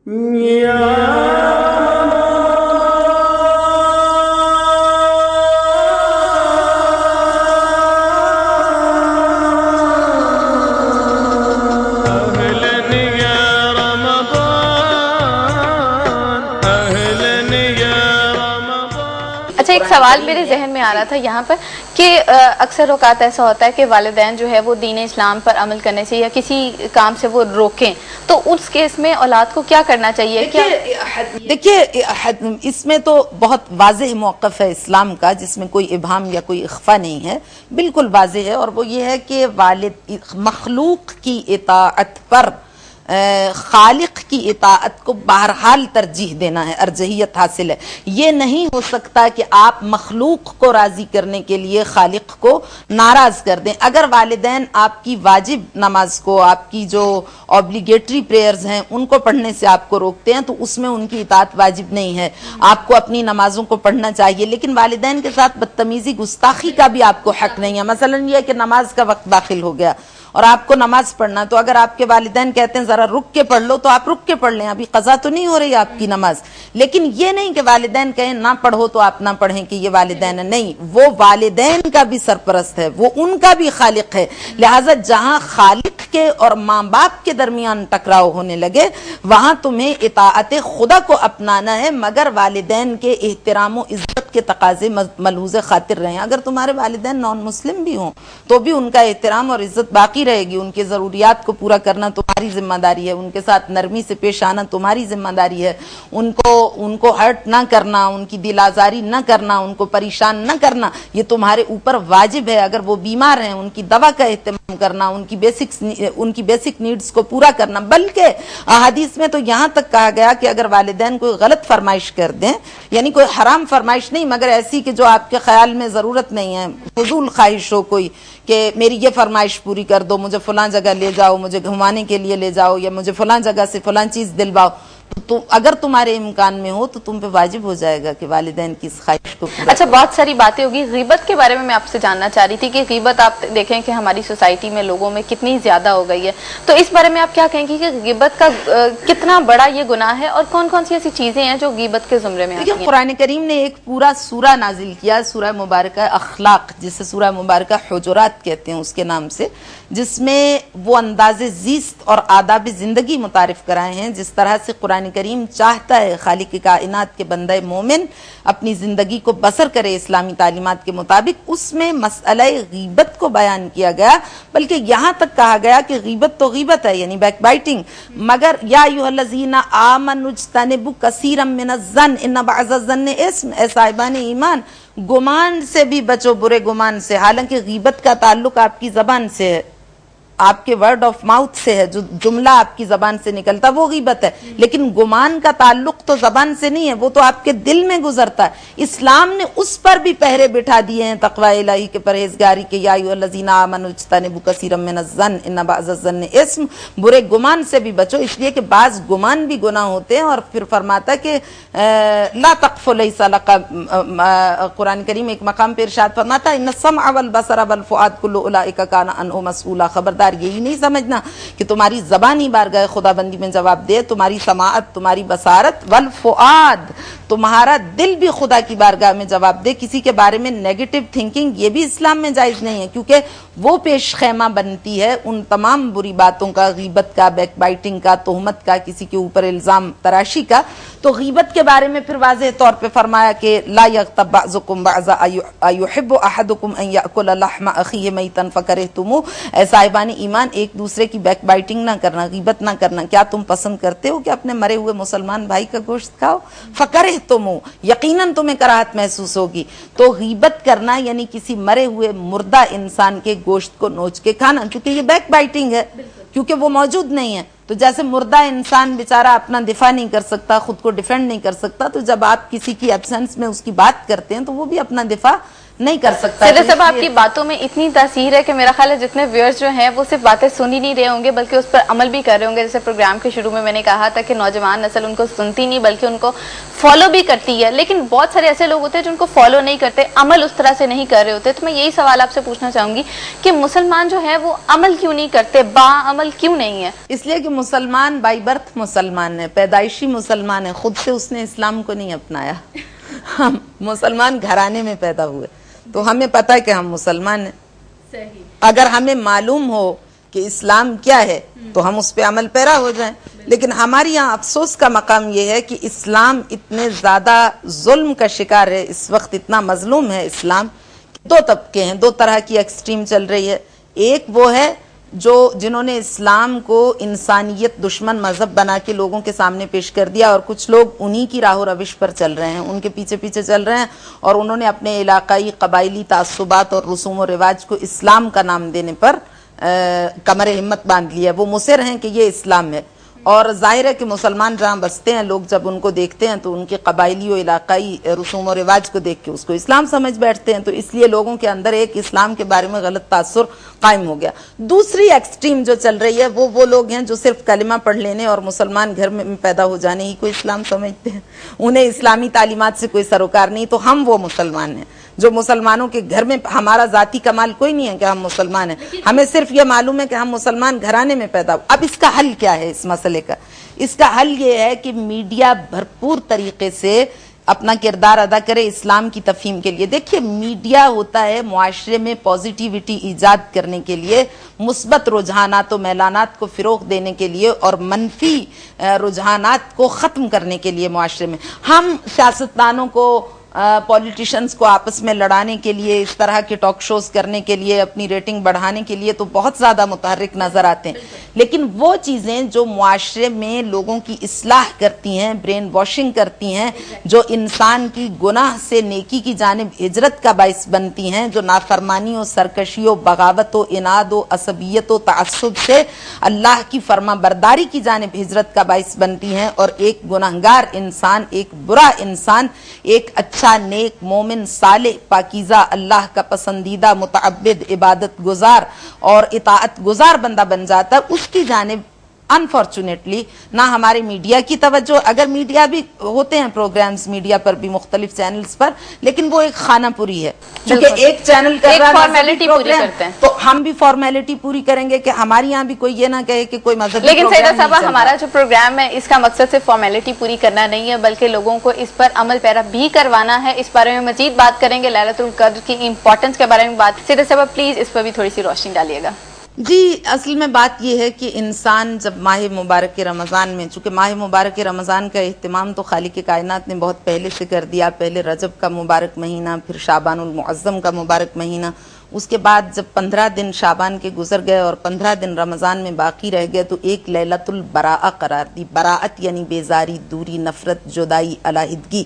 اچھا، ایک سوال میرے ذہن میں آ رہا تھا یہاں پر کہ اکثر اوقات ایسا ہوتا ہے کہ والدین جو ہے وہ دین اسلام پر عمل کرنے سے یا کسی کام سے وہ روکیں، تو اس کیس میں اولاد کو کیا کرنا چاہیے؟ دیکھیے اس میں تو بہت واضح موقف ہے اسلام کا، جس میں کوئی ابہام یا کوئی اخفا نہیں ہے، بالکل واضح ہے، اور وہ یہ ہے کہ والد مخلوق کی اطاعت پر خالق کی اطاعت کو بہرحال ترجیح دینا ہے، ارجحیت حاصل ہے۔ یہ نہیں ہو سکتا کہ آپ مخلوق کو راضی کرنے کے لیے خالق کو ناراض کر دیں۔ اگر والدین آپ کی واجب نماز کو، آپ کی جو اوبلیگیٹری پریئرز ہیں ان کو پڑھنے سے آپ کو روکتے ہیں تو اس میں ان کی اطاعت واجب نہیں ہے، آپ کو اپنی نمازوں کو پڑھنا چاہیے، لیکن والدین کے ساتھ بدتمیزی گستاخی کا بھی آپ کو حق نہیں ہے۔ مثلا یہ کہ نماز کا وقت داخل ہو گیا اور آپ کو نماز پڑھنا، تو اگر آپ کے والدین کہتے ہیں ذرا رک کے پڑھ لو تو آپ رک کے پڑھ لیں، ابھی قضا تو نہیں ہو رہی آپ کی نماز، لیکن یہ نہیں کہ والدین کہیں نہ پڑھو تو آپ نہ پڑھیں کہ یہ والدین ہے، نہیں، وہ والدین کا بھی سرپرست ہے، وہ ان کا بھی خالق ہے، لہٰذا جہاں خالق کے اور ماں باپ کے درمیان ٹکراؤ ہونے لگے وہاں تمہیں اطاعت خدا کو اپنانا ہے، مگر والدین کے احترام و عزت کے تقاضے ملحوظ خاطر رہیں۔ اگر تمہارے والدین نان مسلم بھی ہوں تو بھی ان کا احترام اور عزت باقی رہے گی، ان کے ضروریات کو پورا کرنا تمہاری ذمہ داری ہے، ان کے ساتھ نرمی سے پیش آنا تمہاری ذمہ داری ہے، ان کو ہرٹ نہ کرنا، ان کی دل آزاری نہ کرنا، ان کو پریشان نہ کرنا، یہ تمہارے اوپر واجب ہے۔ اگر وہ بیمار ہیں ان کی دوا کا اہتمام کرنا، ان کی بیسک نیڈز کو پورا کرنا، بلکہ احادیث میں تو یہاں تک کہا گیا کہ اگر والدین کوئی غلط فرمائش کر دیں، یعنی کوئی حرام فرمائش نہیں مگر ایسی کہ جو آپ کے خیال میں ضرورت نہیں ہے، فضول خواہش ہو کوئی کہ میری یہ فرمائش پوری کر دو، مجھے فلاں جگہ لے جاؤ، مجھے گھمانے کے لیے لے جاؤ، یا مجھے فلاں جگہ سے فلاں چیز دلواؤ، تو اگر تمہارے امکان میں ہو تو تم پہ واجب ہو جائے گا کہ والدین کی اس خواہش کو پورا اچھا، بہت ساری باتیں ہوگی غیبت کے بارے میں آپ سے جاننا چاہ رہی تھی کہ غیبت آپ دیکھیں کہ ہماری سوسائٹی میں لوگوں میں کتنی زیادہ ہو گئی ہے، تو اس بارے میں آپ کیا کہیں گی کہ غیبت کا کتنا بڑا یہ گناہ ہے اور کون کون سی ایسی چیزیں ہیں جو غیبت کے زمرے میں آتی ہیں؟ قرآن کریم نے ایک پورا سورہ نازل کیا، سورہ مبارکہ اخلاق، جسے سورہ مبارکہ حجرات کہتے ہیں اس کے نام سے، جس میں وہ انداز زیست اور آداب زندگی متعارف کرائے ہیں جس طرح سے قرآن کریم چاہتا ہے خالق کائنات کے بندہ مومن اپنی زندگی کو بسر کرے اسلامی تعلیمات کے مطابق۔ اس میں مسئلہ غیبت کو بیان کیا گیا، بلکہ یہاں تک کہا گیا کہ غیبت تو غیبت ہے، یعنی بیک بائٹنگ، مگر یا ایھا الذین آمنوا اجتنبوا کثیرا من الظن ان بعض الظن اسم، اے صاحبان ایمان گمان سے بھی بچو، برے گمان سے، حالانکہ غیبت کا تعلق آپ کی زبان سے ہے، آپ کے ورڈ آف ماؤتھ سے ہے، جو جملہ آپ کی زبان سے نکلتا وہ غیبت ہے، لیکن گمان کا تعلق تو زبان سے نہیں ہے، وہ تو آپ کے دل میں گزرتا ہے۔ اسلام نے اس پر بھی پہرے بٹھا دیے ہیں تقوی الہی کے پرہیزگاری کے، یا ایھا الذین آمنوا اجتنبوا کثیرا من الظن ان بعض الظن اسم، برے گمان سے بھی بچو، اس لیے کہ بعض گمان بھی گناہ ہوتے ہیں، اور پھر فرماتا کہ لا تقف لیس لک، قرآن کریم ایک مقام پہ ارشاد فرماتا ان السمع والبصر والفؤاد کل اولئک کان عنہ مسئولا، خبردار یہی نہیں سمجھنا کہ تمہاری زبانی بارگاہ خدا بندی میں جواب دے، تمہاری سماعت، تمہاری بصارت، والفؤاد، تمہارا دل بھی خدا کی بارگاہ میں جواب دے۔ کسی کے بارے میں نیگیٹو تھنکنگ یہ بھی اسلام میں جائز نہیں ہے، کیونکہ وہ پیش خیمہ بنتی ہے ان تمام بری باتوں کا، غیبت کا، بیک بائٹنگ کا، تہمت کا، کسی کے اوپر الزام تراشی کا۔ تو غیبت کے بارے میں پھر واضح طور پہ فرمایا کہ لا یغتب بعضکم بعضا ایحب احدکم ان یاکل لحم اخیہ میتا فکرہتموہ، اے صاحبان ایمان ایک دوسرے کی بیک بائٹنگ نہ کرنا، غیبت نہ کرنا۔ کیا تم پسند کرتے ہو کہ اپنے مرے ہوئے مسلمان بھائی کا گوشت کھاؤ؟ فکرہتموہ، یقیناً تمہیں کراہت محسوس ہوگی۔ تو غیبت کرنا یعنی کسی مرے ہوئے مردہ انسان کے گوشت کو نوچ کے کھانا، کیونکہ یہ بیک بائٹنگ ہے، کیونکہ وہ موجود نہیں ہے۔ تو جیسے مردہ انسان بیچارہ اپنا دفاع نہیں کر سکتا، خود کو ڈیفینڈ نہیں کر سکتا، تو جب آپ کسی کی ایبسنس میں اس کی بات کرتے ہیں تو وہ بھی اپنا دفاع نہیں کر سکتا. سیدہ صاحب آپ کی باتوں میں اتنی تاثیر ہے کہ میرا خیال ہے جتنے ویورز جو ہیں وہ صرف باتیں سن ہی نہیں رہے ہوں گے بلکہ اس پر عمل بھی کر رہے ہوں گے. جیسے پروگرام کے شروع میں نے کہا تھا کہ نوجوان نسل ان کو سنتی نہیں بلکہ ان کو فالو بھی کرتی ہے, لیکن بہت سارے ایسے لوگ ہوتے ہیں جن کو فالو نہیں کرتے, عمل اس طرح سے نہیں کر رہے ہوتے. تو میں یہی سوال آپ سے پوچھنا چاہوں گی کہ مسلمان جو ہے وہ عمل کیوں نہیں کرتے, با عمل کیوں نہیں ہے؟ اس لیے کہ مسلمان بائی برتھ مسلمان ہے, پیدائشی مسلمان ہے, خود سے اس نے اسلام کو نہیں اپنایا. ہم مسلمان گھرانے میں پیدا ہوئے تو ہمیں پتہ ہے کہ ہم مسلمان ہیں. اگر ہمیں معلوم ہو کہ اسلام کیا ہے تو ہم اس پہ عمل پیرا ہو جائیں. لیکن ہمارے یہاں افسوس کا مقام یہ ہے کہ اسلام اتنے زیادہ ظلم کا شکار ہے, اس وقت اتنا مظلوم ہے اسلام. دو طبقے ہیں, دو طرح کی ایکسٹریم چل رہی ہے. ایک وہ ہے جنہوں نے اسلام کو انسانیت دشمن مذہب بنا کے لوگوں کے سامنے پیش کر دیا, اور کچھ لوگ انہی کی راہ و روش پر چل رہے ہیں, ان کے پیچھے پیچھے چل رہے ہیں, اور انہوں نے اپنے علاقائی قبائلی تعصبات اور رسوم و رواج کو اسلام کا نام دینے پر کمر ہمت باندھ لیا. وہ مصر ہیں کہ یہ اسلام ہے, اور ظاہر ہے کہ مسلمان جہاں بستے ہیں لوگ جب ان کو دیکھتے ہیں تو ان کے قبائلی و علاقائی رسوم و رواج کو دیکھ کے اس کو اسلام سمجھ بیٹھتے ہیں. تو اس لیے لوگوں کے اندر ایک اسلام کے بارے میں غلط تاثر قائم ہو گیا. دوسری ایکسٹریم جو چل رہی ہے وہ لوگ ہیں جو صرف کلمہ پڑھ لینے اور مسلمان گھر میں پیدا ہو جانے ہی کو اسلام سمجھتے ہیں. انہیں اسلامی تعلیمات سے کوئی سروکار نہیں. تو ہم وہ مسلمان ہیں جو مسلمانوں کے گھر میں, ہمارا ذاتی کمال کوئی نہیں ہے کہ ہم مسلمان ہیں, ہمیں صرف یہ معلوم ہے کہ ہم مسلمان گھرانے میں پیدا ہو. اب اس کا حل کیا ہے اس مسئلے کا؟ اس کا حل یہ ہے کہ میڈیا بھرپور طریقے سے اپنا کردار ادا کرے اسلام کی تفہیم کے لیے. دیکھیے میڈیا ہوتا ہے معاشرے میں پازیٹیوٹی ایجاد کرنے کے لیے, مثبت رجحانات و میلانات کو فروغ دینے کے لیے, اور منفی رجحانات کو ختم کرنے کے لیے معاشرے میں. ہم سیاستدانوں کو, پولیٹیشنز کو آپس میں لڑانے کے لیے, اس طرح کے ٹاک شوز کرنے کے لیے, اپنی ریٹنگ بڑھانے کے لیے تو بہت زیادہ متحرک نظر آتے ہیں. لیکن وہ چیزیں جو معاشرے میں لوگوں کی اصلاح کرتی ہیں, برین واشنگ کرتی ہیں, جو انسان کی گناہ سے نیکی کی جانب ہجرت کا باعث بنتی ہیں, جو نافرمانی و سرکشی و بغاوت و اناد و عصبیت و تعصب سے اللہ کی فرما برداری کی جانب ہجرت کا باعث بنتی ہیں, اور ایک گناہگار انسان, ایک برا انسان, ایک اچھا نیک مومن صالح پاکیزہ اللہ کا پسندیدہ متعبد عبادت گزار اور اطاعت گزار بندہ بن جاتا ہے, اس کی جانب انفارچونیٹلی نہ ہمارے میڈیا کی توجہ. اگر میڈیا بھی ہوتے ہیں پروگرامز میڈیا پر بھی مختلف چینلز پر, لیکن وہ ایک خانہ پوری ہے, کیونکہ ایک چینل کر رہا ہے فارمیلٹی پوری کرتے ہیں, تو ہم بھی فارمیلٹی پوری کریں گے کہ ہماری یہاں بھی کوئی یہ نہ کہے کہ کوئی مذہبی. لیکن سیدہ صاحبہ ہمارا جو پروگرام ہے اس کا مقصد صرف فارمیلٹی پوری کرنا نہیں ہے بلکہ لوگوں کو اس پر عمل پیرا بھی کروانا ہے. اس بارے میں مزید بات کریں گے, لیلۃ القدر کی امپورٹنس کے بارے میں بات. سیدہ صاحبہ پلیز اس پر بھی تھوڑی سی روشنی ڈالیے گا. جی, اصل میں بات یہ ہے کہ انسان جب ماہ مبارک رمضان میں, چونکہ ماہ مبارک رمضان کا اہتمام تو خالق کائنات نے بہت پہلے سے کر دیا, پہلے رجب کا مبارک مہینہ, پھر شعبان المعظم کا مبارک مہینہ, اس کے بعد جب 15 دن شعبان کے گزر گئے اور 15 دن رمضان میں باقی رہ گئے تو ایک لیلۃ البراء قرار دی. براءت یعنی بیزاری, دوری, نفرت, جدائی, علیحدگی.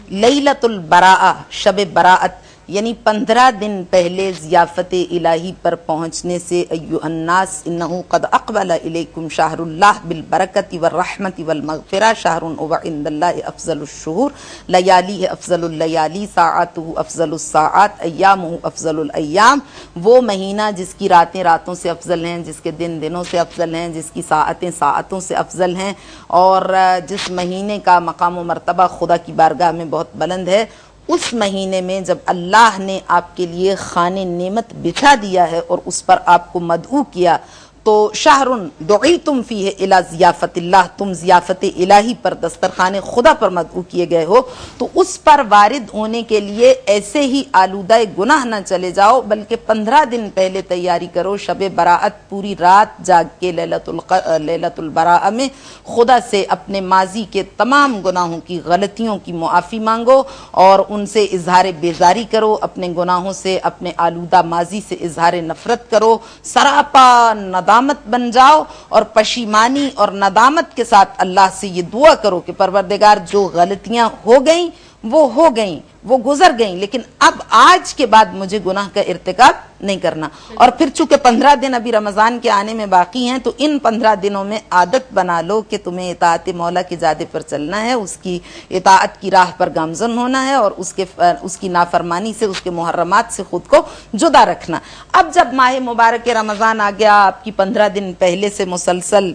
لیلۃ البراء, شب براءت, یعنی 15 دن پہلے ضیافت الہی پر پہنچنے سے ایھا الناس انہ قد اقبل الیکم شہر اللہ بالبرکۃ والرحمۃ والمغفرہ, شہر هو عند اللہ افضل الشہور, لیالیہ افضل اللیالی, ساعاتہ افضل الساعات, ایامہ افضل الایام. وہ مہینہ جس کی راتیں راتوں سے افضل ہیں, جس کے دن دنوں سے افضل ہیں, جس کی ساعتیں ساعتوں سے افضل ہیں, اور جس مہینے کا مقام و مرتبہ خدا کی بارگاہ میں بہت بلند ہے. اس مہینے میں جب اللہ نے آپ کے لیے خانے نعمت بچھا دیا ہے اور اس پر آپ کو مدعو کیا, تو شہر دعیتم فیہ الی ضیافت اللہ, تم ضیافت الہی پر, دسترخوان خدا پر مدعو کیے گئے ہو, تو اس پر وارد ہونے کے لیے ایسے ہی آلودہ گناہ نہ چلے جاؤ بلکہ 15 دن پہلے تیاری کرو. شب براءت پوری رات جاگ کے لیلۃ البراء میں خدا سے اپنے ماضی کے تمام گناہوں کی, غلطیوں کی معافی مانگو اور ان سے اظہار بیزاری کرو, اپنے گناہوں سے, اپنے آلودہ ماضی سے اظہار نفرت کرو, سراپا ندامت بن جاؤ اور پشیمانی اور ندامت کے ساتھ اللہ سے یہ دعا کرو کہ پروردگار جو غلطیاں ہو گئیں وہ ہو گئیں, وہ گزر گئیں، لیکن اب آج کے بعد مجھے گناہ کا ارتکاب نہیں کرنا. اور پھر چونکہ 15 دن ابھی رمضان کے آنے میں باقی ہیں، تو ان 15 دنوں میں عادت بنا لو کہ تمہیں اطاعت مولا کے جادے پر چلنا ہے، اس کی اطاعت کی راہ پر گامزن ہونا ہے، اور اس کی نافرمانی سے، اس کے محرمات سے خود کو جدا رکھنا. اب جب ماہ مبارک رمضان آ گیا، آپ کی 15 دن پہلے سے مسلسل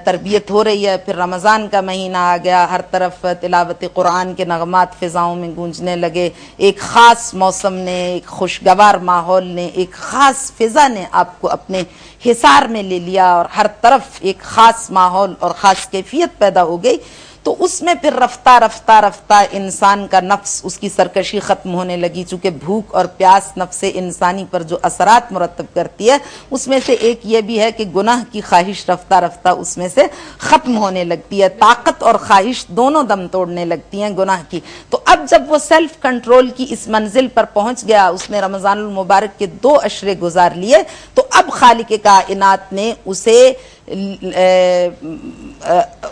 تربیت ہو رہی ہے، پھر رمضان کا مہینہ آ گیا، ہر طرف تلاوت قرآن کے نغمات فضاؤں میں گونجنے لگے، ایک خاص موسم نے، ایک خوشگوار ماحول نے، ایک خاص فضا نے آپ کو اپنے حصار میں لے لیا، اور ہر طرف ایک خاص ماحول اور خاص کیفیت پیدا ہو گئی. تو اس میں پھر رفتہ رفتہ رفتہ انسان کا نفس، اس کی سرکشی ختم ہونے لگی، چونکہ بھوک اور پیاس نفس انسانی پر جو اثرات مرتب کرتی ہے، اس میں سے ایک یہ بھی ہے کہ گناہ کی خواہش رفتہ رفتہ اس میں سے ختم ہونے لگتی ہے. طاقت اور خواہش دونوں دم توڑنے لگتی ہیں گناہ کی. تو اب جب وہ سیلف کنٹرول کی اس منزل پر پہنچ گیا، اس نے رمضان المبارک کے 2 عشرے گزار لیے، تو اب خالق کائنات نے اسے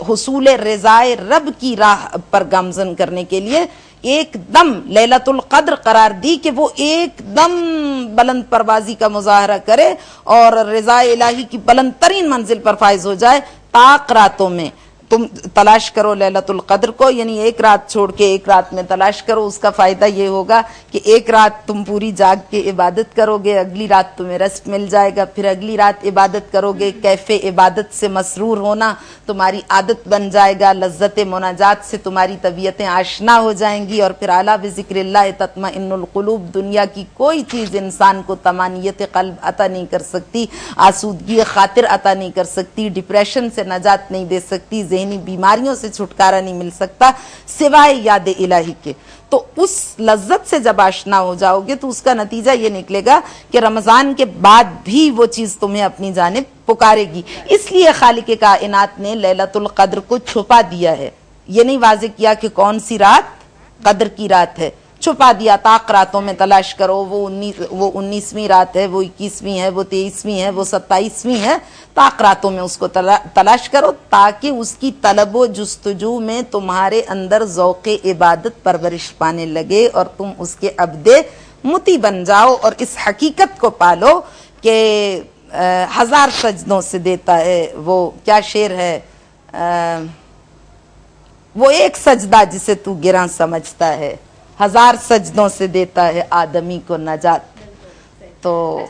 حصول رضائے رب کی راہ پر گامزن کرنے کے لیے ایک دم لیلۃ القدر قرار دی کہ وہ ایک دم بلند پروازی کا مظاہرہ کرے اور رضا الہی کی بلند ترین منزل پر فائز ہو جائے. طاق راتوں میں تم تلاش کرو لیلۃ القدر کو، یعنی ایک رات چھوڑ کے ایک رات میں تلاش کرو. اس کا فائدہ یہ ہوگا کہ ایک رات تم پوری جاگ کے عبادت کرو گے، اگلی رات تمہیں ریسٹ مل جائے گا، پھر اگلی رات عبادت کرو گے. کیف عبادت سے مسرور ہونا تمہاری عادت بن جائے گا، لذت مناجات سے تمہاری طبیعتیں آشنا ہو جائیں گی، اور پھر اعلیٰ بذکر اللہ تطمئن القلوب. دنیا کی کوئی چیز انسان کو طمانینت قلب عطا نہیں کر سکتی، آسودگی خاطر عطا نہیں کر سکتی، ڈپریشن سے نجات نہیں دے سکتی، ذہنی بیماریوں سے چھٹکارا نہیں مل سکتا سوائے یاد الہی کے. تو اس لذت سے جب آشنا ہو جاؤ گے تو اس کا نتیجہ یہ نکلے گا کہ رمضان کے بعد بھی وہ چیز تمہیں اپنی جانب پکارے گی. اس لیے خالق کائنات نے لیلۃ القدر کو چھپا دیا ہے. یہ نہیں واضح کیا کہ کون سی رات قدر کی رات ہے، چھپا دیا. طاق راتوں میں تلاش کرو، وہ 19ویں رات ہے، وہ 21ویں ہے، وہ 23ویں ہے، وہ 27ویں ہے. طاق راتوں میں اس کو تلاش کرو تاکہ اس کی طلب و جستجو میں تمہارے اندر ذوق عبادت پرورش پانے لگے اور تم اس کے عبد مطیع بن جاؤ، اور اس حقیقت کو پالو کہ 1000 سجدوں سے دیتا ہے وہ کیا شعر ہے، وہ ایک سجدہ جسے تو گراں سمجھتا ہے، 1000 سجدوں سے دیتا ہے آدمی کو نجات. تو